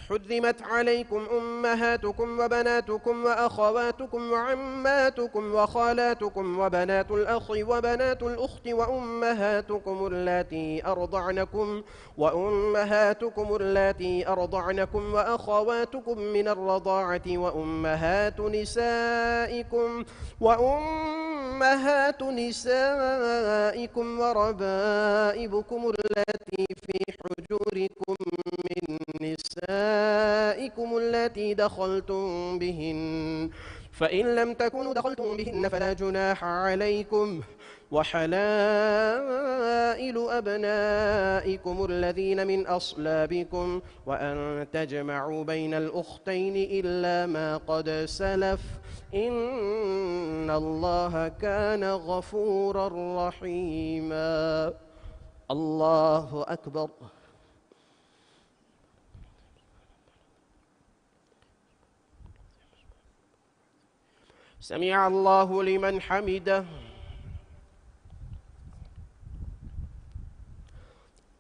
حرمت عليكم أمهاتكم وبناتكم وأخواتكم وعماتكم وخالاتكم وبنات الأخ وبنات الأخت وأمهاتكم اللاتي أرضعنكم وأخواتكم من الرضاعة وأمهات نسائكم وربائبكم التي في حجوركم من نسائكم التي دخلتم بهن، فإن لم تكونوا دخلتم بهن فلا جناح عليكم، وحلائل أبنائكم الذين من أصلابكم، وأن تجمعوا بين الأختين إلا ما قد سلف، إن الله كان غفورا رحيما. الله أكبر. سمع الله لمن حمده.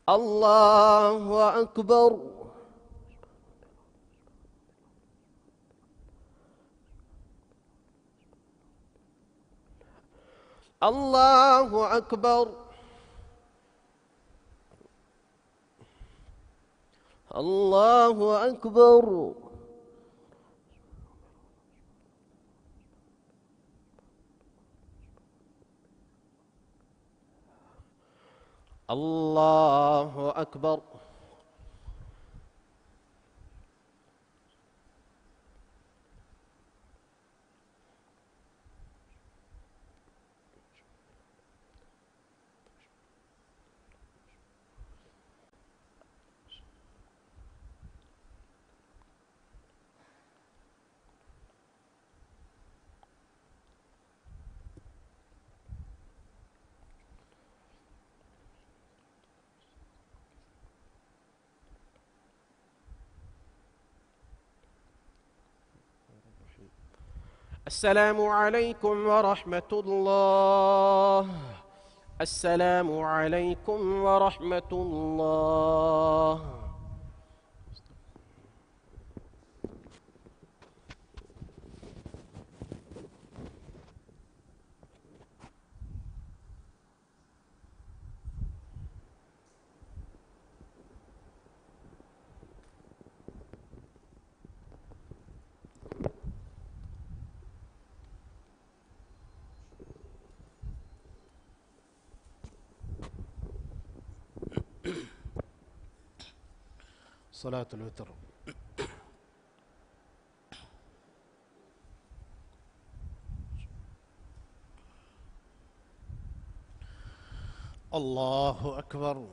الله أكبر. الله أكبر. الله أكبر. الله أكبر. السلام عليكم ورحمة الله. السلام عليكم ورحمة الله. صلاة الوتر. الله أكبر.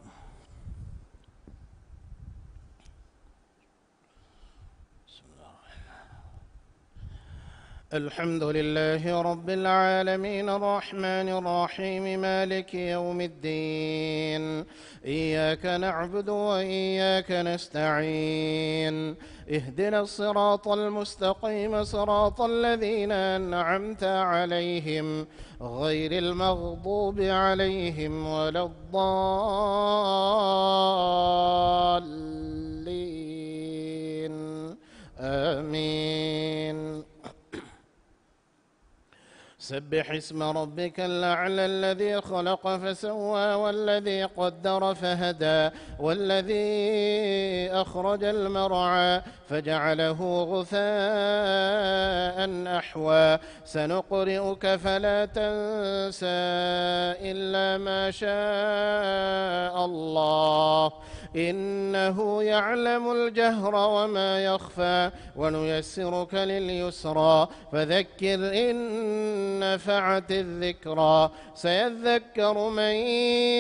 الحمد لله رب العالمين الرحمن الرحيم مالك يوم الدين إياك نعبد وإياك نستعين اهدنا الصراط المستقيم صراط الذين أنعمت عليهم غير المغضوب عليهم ولا الضالين آمين. سبح اسم ربك الأعلى الذي خلق فسوى والذي قدر فهدى والذي أخرج المرعى فجعله غثاء أحوى سنقرئك فلا تنسى إلا ما شاء الله إنه يعلم الجهر وما يخفى ونيسرك لليسرى فذكر إن نفعت الذكرى سيذكر من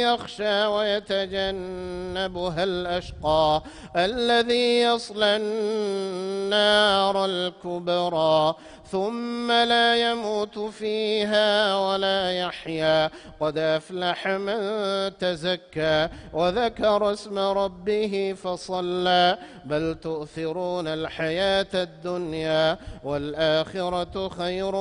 يخشى ويتجنبها الأشقى الذي يصلى النار الكبرى ثم لا يموت فيها ولا يحيا قد أفلح من تزكى وذكر اسم ربه فصلى بل تؤثرون الحياة الدنيا والآخرة خير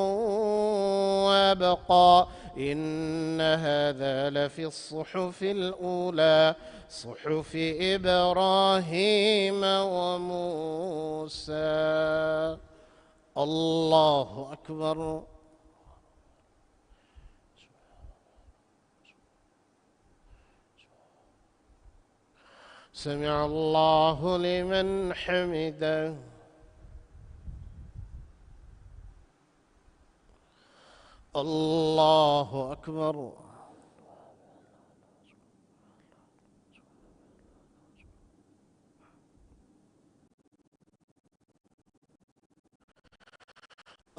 وابقى إن هذا لفي الصحف الأولى صحف إبراهيم وموسى. الله أكبر. سمع الله لمن حمده. الله أكبر.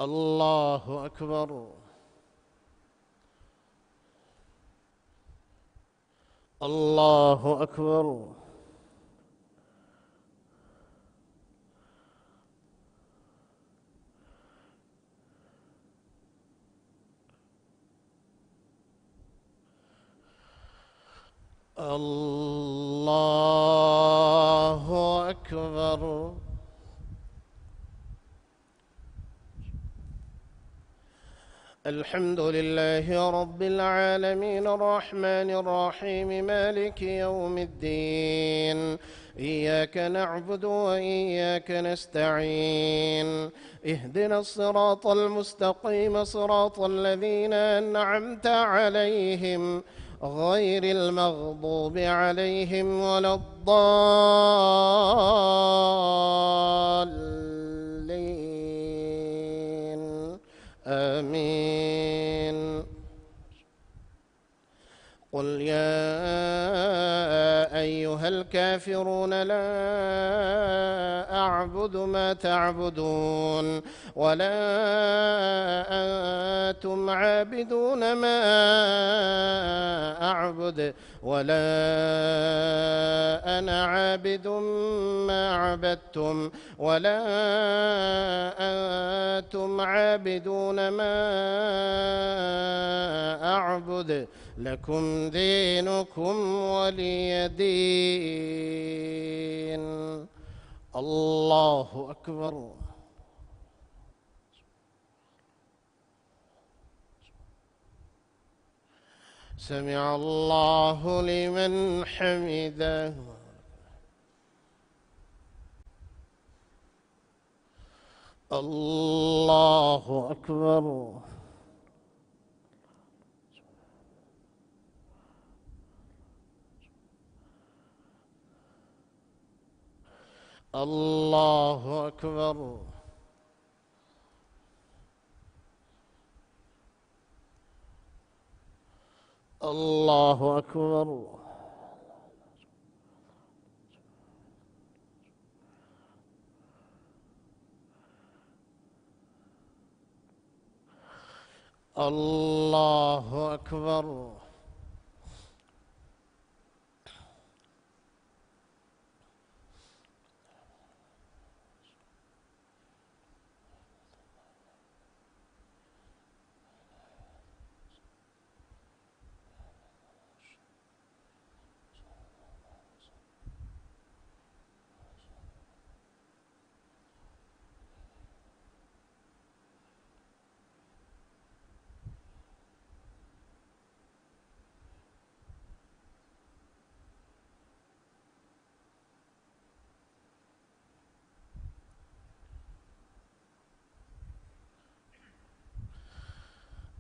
الله أكبر. الله أكبر. الله أكبر. الحمد لله رب العالمين الرحمن الرحيم مالك يوم الدين إياك نعبد وإياك نستعين اهدنا الصراط المستقيم صراط الذين أنعمت عليهم غير المغضوب عليهم ولا الضالين آمين. قل يا أيها الكافرون لا أعبد ما تعبدون ولا أنتم عابدون ما أعبد ولا أنا عابد ما عبدتم ولا أنتم عابدون ما أعبد لكم دينكم ولي دين. الله أكبر. سمع الله لمن حمده. الله أكبر. الله أكبر. الله أكبر. الله أكبر.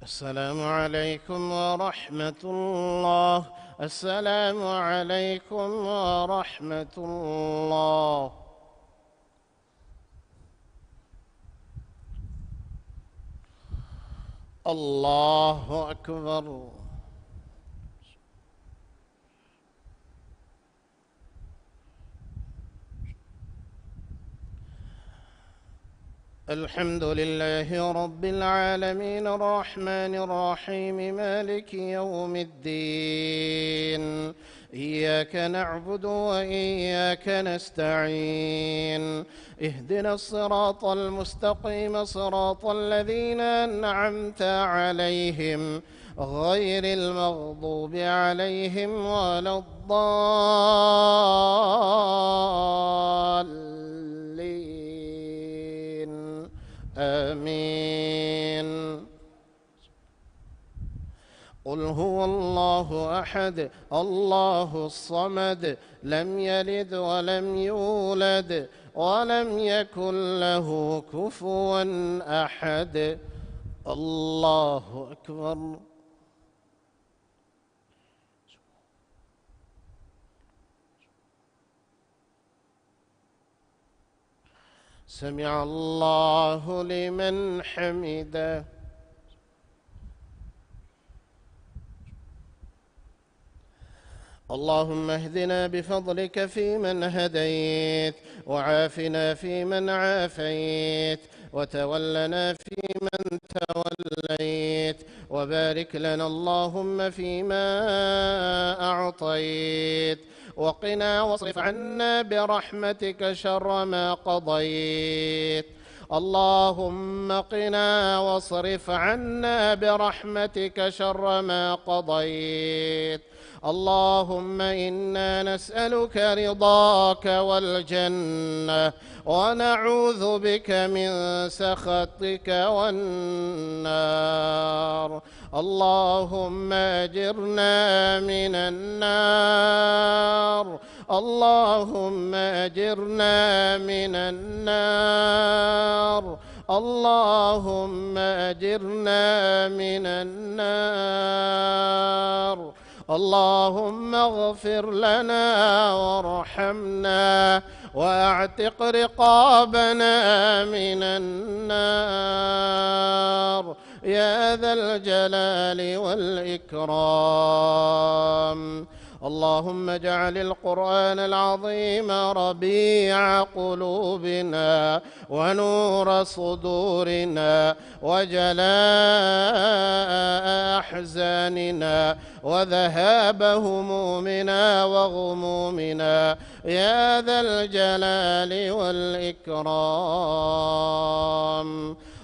السلام عليكم ورحمة الله. السلام عليكم ورحمة الله. الله أكبر. الحمد لله رب العالمين الرحمن الرحيم مالك يوم الدين. إياك نعبد وإياك نستعين. اهدنا الصراط المستقيم صراط الذين أنعمت عليهم غير المغضوب عليهم ولا الضالين. آمين. قل هو الله أحد الله الصمد لم يلد ولم يولد ولم يكن له كفوا أحد. الله أكبر. سمع الله لمن حمده. اللهم اهدنا بفضلك فيمن هديت، وعافنا فيمن عافيت، وتولنا فيمن توليت، وبارك لنا اللهم فيما أعطيت، وقنا واصرف عنا برحمتك شر ما قضيت. اللهم قنا واصرف عنا برحمتك شر ما قضيت. اللهم إنا نسألك رضاك والجنة، ونعوذ بك من سخطك والنار. اللهم أجرنا من النار. اللهم أجرنا من النار. اللهم أجرنا من النار. اللهم اغفر لنا وارحمنا واعتق رقابنا من النار يا ذا الجلال والإكرام. اللهم اجعل القرآن العظيم ربيع قلوبنا ونور صدورنا وجلاء أحزاننا وذهاب همومنا وغمومنا يا ذا الجلال والإكرام.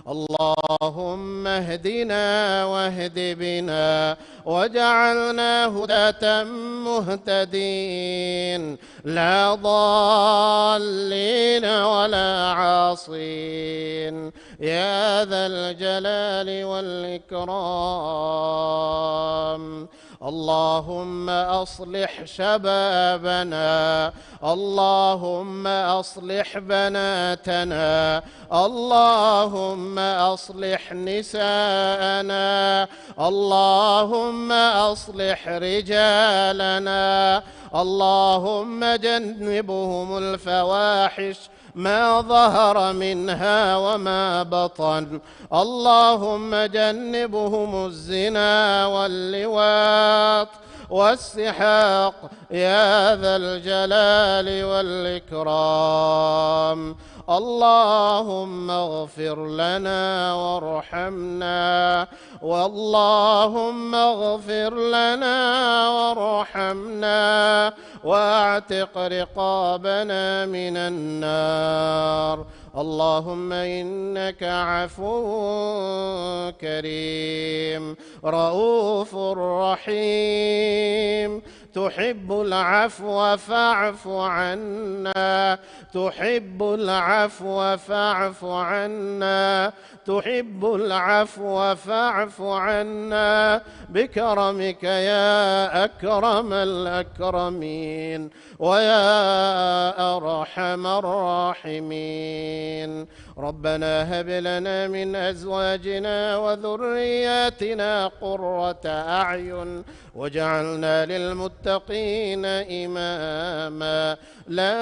اللهم اهدنا واهد بنا وجعلنا هداة مهتدين لا ضالين ولا عاصين يا ذا الجلال والإكرام. اللهم أصلح شبابنا. اللهم أصلح بناتنا. اللهم أصلح نساءنا. اللهم أصلح رجالنا. اللهم جنبهم الفواحش ما ظهر منها وما بطن. اللهم جنبهم الزنا واللواط والسحاق يا ذا الجلال والإكرام. اللهم اغفر لنا وارحمنا. واللهم اغفر لنا وارحمنا واعتق رقابنا من النار. اللهم إنك عفو كريم رؤوف رحيم تحب العفو فاعف عنا. تحب العفو فاعف عنا. تحب العفو فاعف عنا بكرمك يا أكرم الأكرمين ويا أرحم الراحمين. ربنا هب لنا من أزواجنا وذرياتنا قرة أعين واجعلنا للمتقين إماما. لا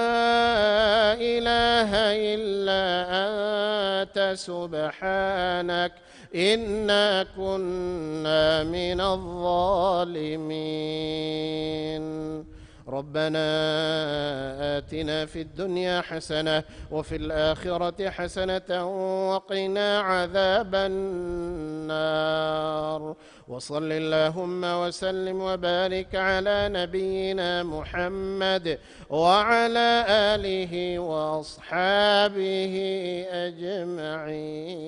إله إلا أنت سبحانك إنا كنا من الظالمين. ربنا آتنا في الدنيا حسنة وفي الآخرة حسنة وقنا عذاب النار. وصل اللهم وسلم وبارك على نبينا محمد وعلى آله وأصحابه أجمعين.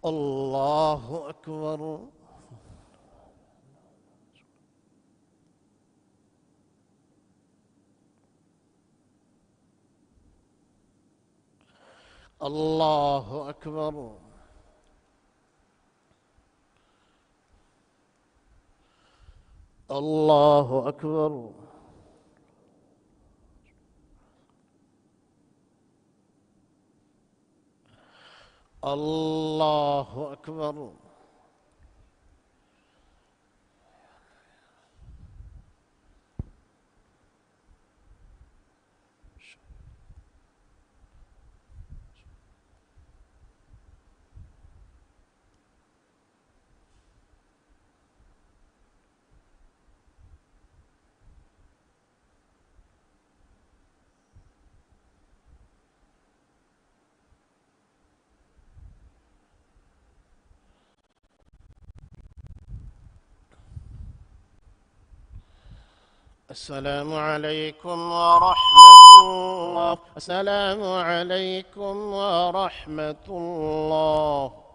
الله أكبر. الله أكبر. الله أكبر. الله أكبر. السلام عليكم ورحمة الله. السلام عليكم ورحمة الله.